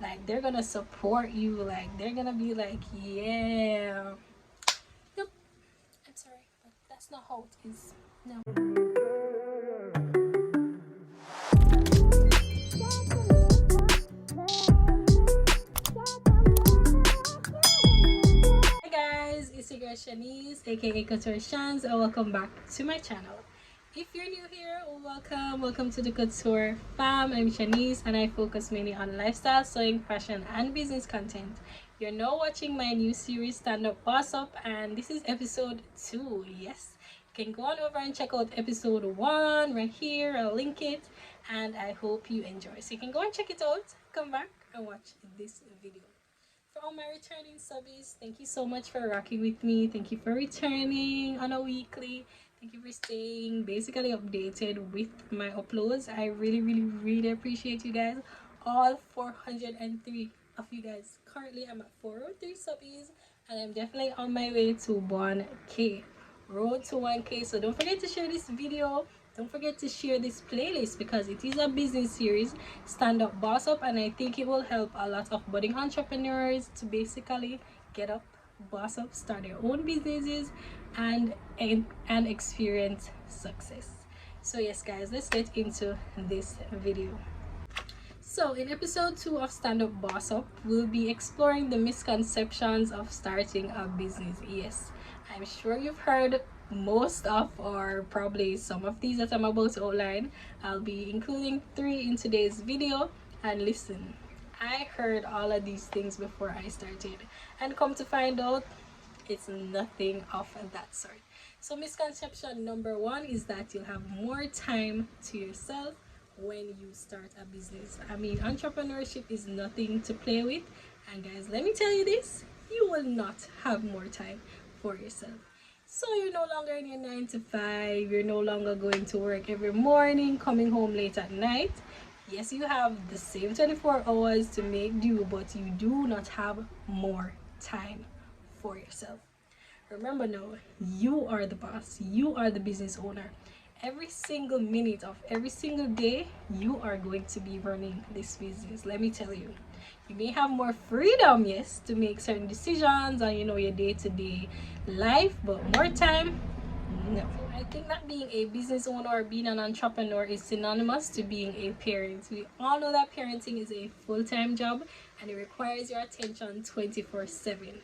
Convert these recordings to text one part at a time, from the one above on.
Like, they're gonna support you. Like, they're gonna be like, yeah. Nope, I'm sorry, but that's not how it is. No. Hi guys, it's your girl Shanz, aka Couture Shanz, and welcome back to my channel. If you're new here, welcome to the Couture fam. I'm Shanz and I focus mainly on lifestyle, sewing, fashion, and business content. You're now watching my new series Stand Up Boss Up, and this is episode 2. Yes, you can go on over and check out episode 1 right here. I'll link it, and I hope you enjoy. So you can go and check it out, come back and watch this video. For all my returning subbies, thank you so much for rocking with me. Thank you for returning on a weekly. Thank you for staying basically updated with my uploads. I really appreciate you guys. All 403 of you guys. Currently I'm at 403 subbies and I'm definitely on my way to 1k. Road to 1k. So don't forget to share this video. Don't forget to share this playlist because it is a business series, Stand Up Boss Up, and I think it will help a lot of budding entrepreneurs to basically get up, boss up, start their own businesses, and experience success. So yes guys, let's get into this video. So in episode 2 of Stand Up Boss Up, we'll be exploring the misconceptions of starting a business. Yes, I'm sure you've heard most of, or probably some of these that I'm about to outline. I'll be including 3 in today's video. And listen, I heard all of these things before I started, and come to find out, it's nothing of that sort. So misconception number 1 is that you'll have more time to yourself when you start a business. I mean, entrepreneurship is nothing to play with, and guys, let me tell you this, you will not have more time for yourself. So you're no longer in your 9 to 5, you're no longer going to work every morning, coming home late at night. Yes, you have the same 24 hours to make do, but you do not have more time for yourself. Remember now, you are the boss, you are the business owner. Every single minute of every single day, you are going to be running this business. Let me tell you, you may have more freedom, yes, to make certain decisions on, your day-to-day life, but more time, no. I think that being a business owner or being an entrepreneur is synonymous to being a parent. We all know that parenting is a full-time job and it requires your attention 24/7.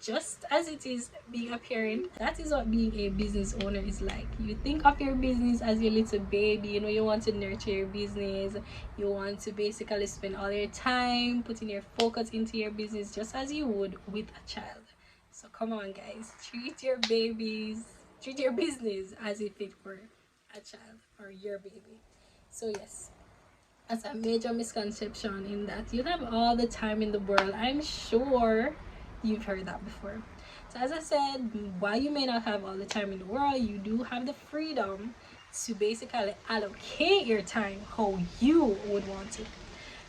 Just as it is being a parent, that is what being a business owner is like. You think of your business as your little baby. You want to nurture your business. You want to basically spend all your time putting your focus into your business just as you would with a child. So come on guys, treat your business as if it were a child or your baby. So yes, that's a major misconception in that you have all the time in the world. I'm sure you've heard that before. So as I said, while you may not have all the time in the world, you do have the freedom to basically allocate your time how you would want it.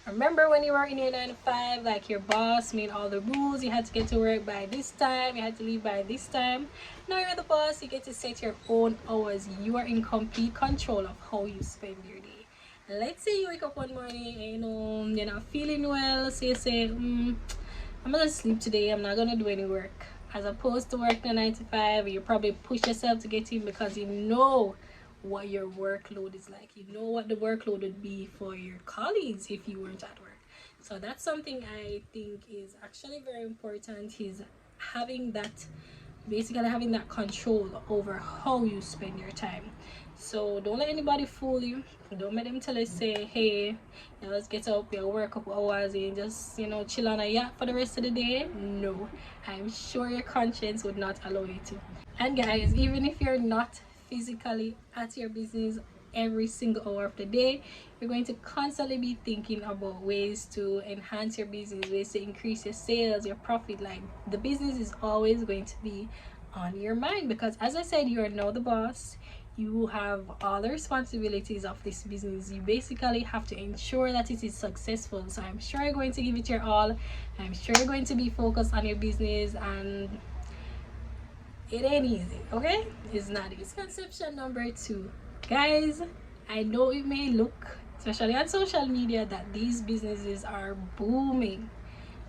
Remember when you were in your 9 to 5, like your boss made all the rules, you had to get to work by this time, you had to leave by this time. Now you're the boss, you get to set your own hours. You are in complete control of how you spend your day. Let's say you wake up one morning and you're not feeling well, so you say, I'm gonna sleep today, I'm not gonna do any work. As opposed to working a 9 to 5, you probably push yourself to get in because you know what your workload is like. You know what the workload would be for your colleagues if you weren't at work. So that's something I think is actually very important, is having that, basically having that control over how you spend your time. So don't let anybody fool you. Don't let them tell you, say, hey, let's get up, work a couple hours and just chill on a yacht for the rest of the day. No, I'm sure your conscience would not allow you to. And guys, even if you're not physically at your business every single hour of the day, you're going to constantly be thinking about ways to enhance your business, ways to increase your sales, your profit. Like, the business is always going to be on your mind because, as I said, you are now the boss. You have all the responsibilities of this business. You basically have to ensure that it is successful. So I'm sure you're going to give it your all. I'm sure you're going to be focused on your business, and it ain't easy, okay? It's not easy. Misconception number 2. Guys, I know it may look especially on social media, that these businesses are booming.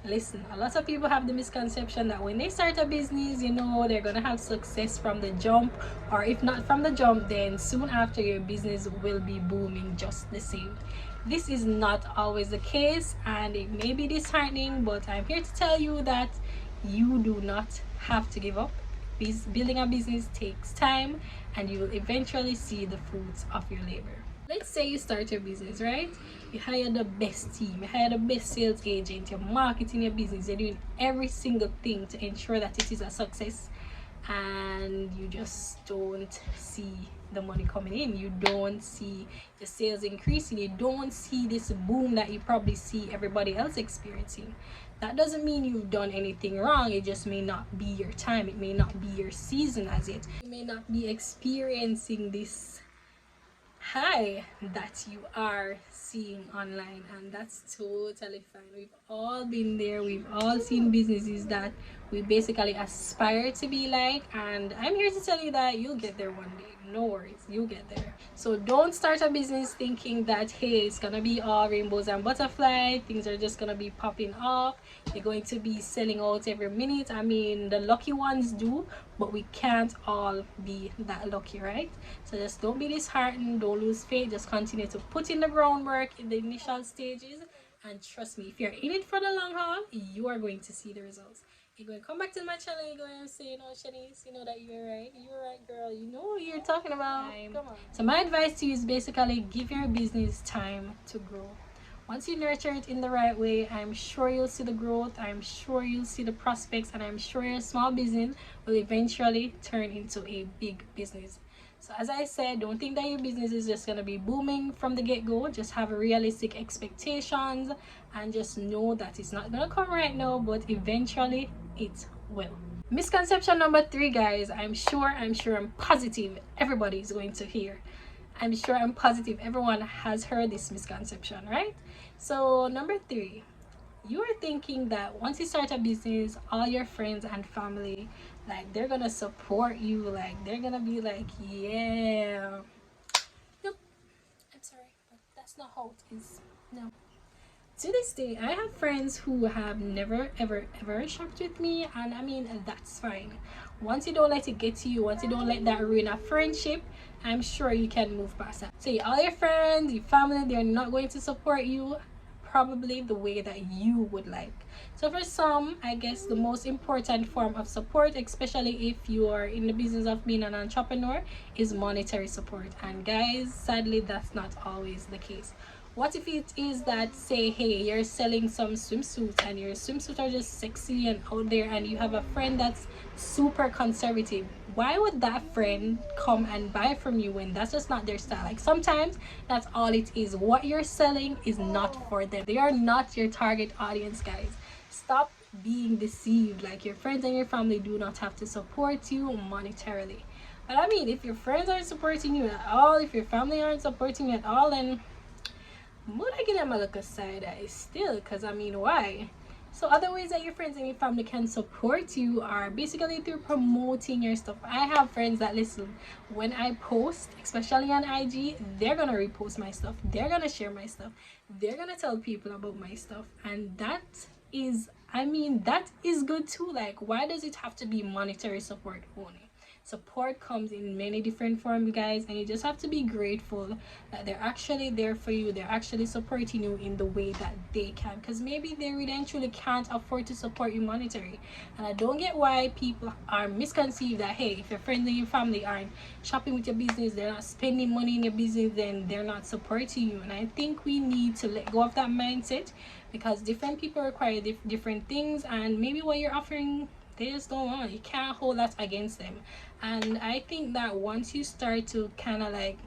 Listen, a lot of people have the misconception that when they start a business, you know, they're gonna have success from the jump, or if not from the jump, then soon after your business will be booming just the same. This is not always the case, and it may be disheartening, but I'm here to tell you that you do not have to give up. Building a business takes time, and you will eventually see the fruits of your labor. Let's say you start your business, right? You hire the best team, you hire the best sales agent, you're marketing your business, you're doing every single thing to ensure that it is a success, and you just don't see the money coming in. You don't see the sales increasing. You don't see this boom that you probably see everybody else experiencing. That doesn't mean you've done anything wrong. It just may not be your time. It may not be your season as yet. You may not be experiencing this high that you are seeing online, and that's totally fine. We've all been there. We've all seen businesses that we basically aspire to be like, and I'm here to tell you that you'll get there one day. No worries, you'll get there. So don't start a business thinking that, hey, it's gonna be all rainbows and butterflies, things are just gonna be popping off, you're going to be selling out every minute. I mean, the lucky ones do, but we can't all be that lucky, right? So just don't be disheartened, don't lose faith, just continue to put in the groundwork in the initial stages, and trust me, if you're in it for the long haul, you are going to see the results. You're going to come back to my channel, you're going to say, you know, Shanice, you know that you're right, girl, you know what you're talking about. Come on. So my advice to you is basically give your business time to grow. Once you nurture it in the right way, I'm sure you'll see the growth, I'm sure you'll see the prospects, and I'm sure your small business will eventually turn into a big business. So as I said, don't think that your business is just going to be booming from the get-go. Just have realistic expectations, and just know that it's not going to come right now, but eventually it will. Misconception number 3, guys. I'm positive everybody is going to hear. I'm positive everyone has heard this misconception, right? So number 3, you are thinking that once you start a business, all your friends and family, like, they're gonna support you, like they're gonna be like, yeah. Nope, I'm sorry, but that's not how it is. No. To this day, I have friends who have never ever shopped with me, and I mean, that's fine. Once you don't let it get to you, once you don't let that ruin a friendship, I'm sure you can move past that. So all your friends, your family, they're not going to support you probably the way that you would like. So for some, I guess the most important form of support, especially if you are in the business of being an entrepreneur, is monetary support. And guys, sadly, that's not always the case. What if it is that, say, hey, you're selling some swimsuits and your swimsuits are just sexy and out there, and you have a friend that's super conservative? Why would that friend come and buy from you when that's just not their style? Like, sometimes that's all it is. What you're selling is not for them. They are not your target audience, guys. Stop being deceived. Like, your friends and your family do not have to support you monetarily. But I mean, if your friends aren't supporting you at all, if your family aren't supporting you at all, then would I give them a look aside eye still? Because I mean, why? So other ways that your friends and your family can support you are basically through promoting your stuff. I have friends that, listen, when I post, especially on IG, they're gonna repost my stuff, they're gonna share my stuff, they're gonna tell people about my stuff, and that is, I mean, that is good too. Like, why does it have to be monetary support only? Support comes in many different forms, guys, and you just have to be grateful that they're actually there for you. They're actually supporting you in the way that they can, because maybe they really and truly can't afford to support you monetary. And I don't get why people are misconceived that, hey, if your friends and your family aren't shopping with your business, they're not spending money in your business, then they're not supporting you. And I think we need to let go of that mindset, because different people require different things, and maybe what you're offering, they just don't want. You can't hold that against them. And I think that once you start to kind of like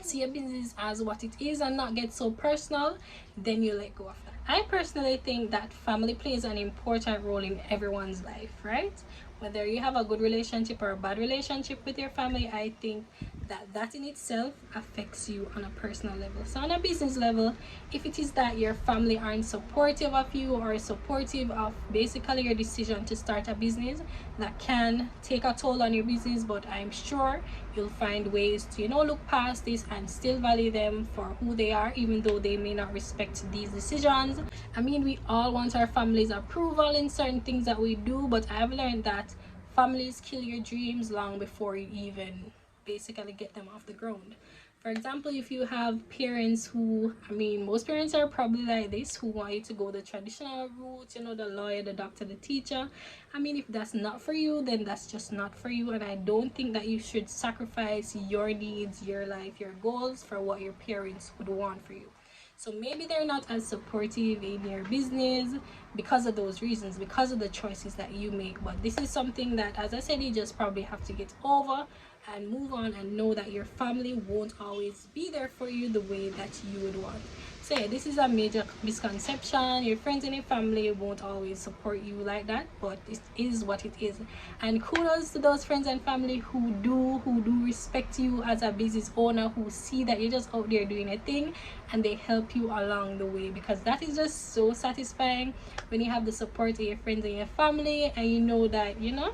see your business as what it is and not get so personal, then you let go of that. I personally think that family plays an important role in everyone's life, right? Whether you have a good relationship or a bad relationship with your family, I think that in itself affects you on a personal level. So on a business level, if it is that your family aren't supportive of you or supportive of basically your decision to start a business, that can take a toll on your business. But I'm sure you'll find ways to, you know, look past this and still value them for who they are, even though they may not respect these decisions. I mean, we all want our family's approval in certain things that we do, but I've learned that families kill your dreams long before you even basically get them off the ground. For example, if you have parents who, I mean, most parents are probably like this, who want you to go the traditional route, you know, the lawyer, the doctor, the teacher. I mean, if that's not for you, then that's just not for you. And I don't think that you should sacrifice your needs, your life, your goals for what your parents would want for you. So maybe they're not as supportive in your business because of those reasons, because of the choices that you make. But this is something that, as I said, you just probably have to get over and move on, and know that your family won't always be there for you the way that you would want. So yeah, this is a major misconception. Your friends and your family won't always support you like that, but it is what it is. And kudos to those friends and family who do respect you as a business owner, who see that you're just out there doing a thing and they help you along the way, because that is just so satisfying when you have the support of your friends and your family, and you know that, you know,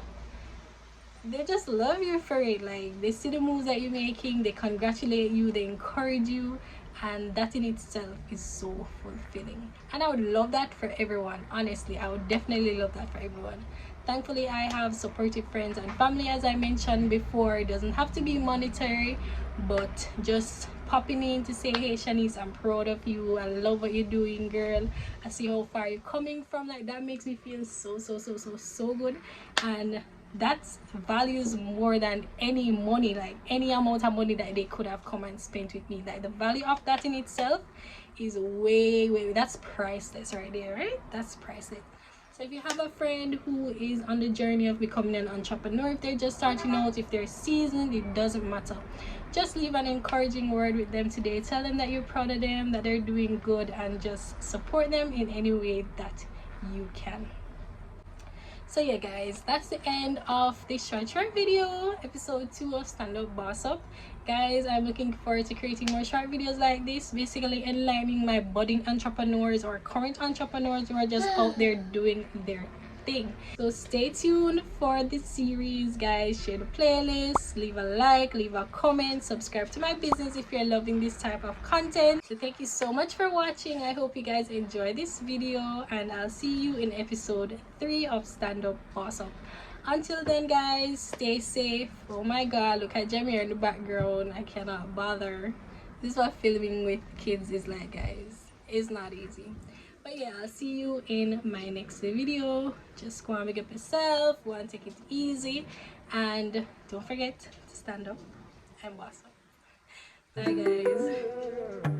they just love you for it. Like, they see the moves that you're making, they congratulate you, they encourage you, and that in itself is so fulfilling. And I would love that for everyone. Honestly, I would definitely love that for everyone. Thankfully, I have supportive friends and family, as I mentioned before. It doesn't have to be monetary, but just popping in to say, hey Shanice, I'm proud of you, I love what you're doing, girl, I see how far you're coming from. Like, that makes me feel so good. And that's values more than any money, like any amount of money that they could have come and spent with me. Like, the value of that in itself is way, that's priceless right there, right? That's priceless. So if you have a friend who is on the journey of becoming an entrepreneur, if they're just starting out, if they're seasoned, it doesn't matter. Just leave an encouraging word with them today. Tell them that you're proud of them, that they're doing good, and just support them in any way that you can. So yeah guys, that's the end of this short video, episode 2 of Stand Up Boss Up. Guys, I'm looking forward to creating more short videos like this, basically enlightening my budding entrepreneurs or current entrepreneurs who are just out there doing their thing. So stay tuned for this series, guys. Share the playlist, leave a like, leave a comment, subscribe to my business if you're loving this type of content. So thank you so much for watching. I hope you guys enjoy this video, and I'll see you in episode 3 of Stand Up Boss Up. Until then, guys, stay safe. Oh my god, look at Jamie in the background. I cannot bother. This is what filming with kids is like, guys. It's not easy. But yeah, I'll see you in my next video. Just go and make up yourself, go and take it easy, and don't forget to stand up and boss up. Bye guys.